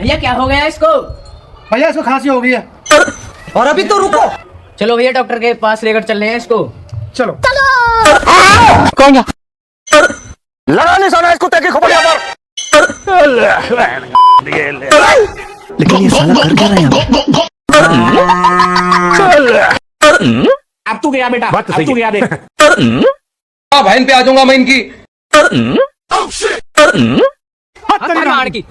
भैया क्या हो गया इसको? भैया इसको खांसी हो गई है। और अभी तो रुको। चलो भैया डॉक्टर के पास लेकर चल रहे हैं इसको। चलो कौन गया? लगा निशाना इस कुत्ते की खोपड़िया पर। लेकिन ये साला कर क्या रहा है यहाँ पे? अब तू गया बेटा, अब तू गया देख। बहन पे आ जाऊंगा मैं इनकी। हमार की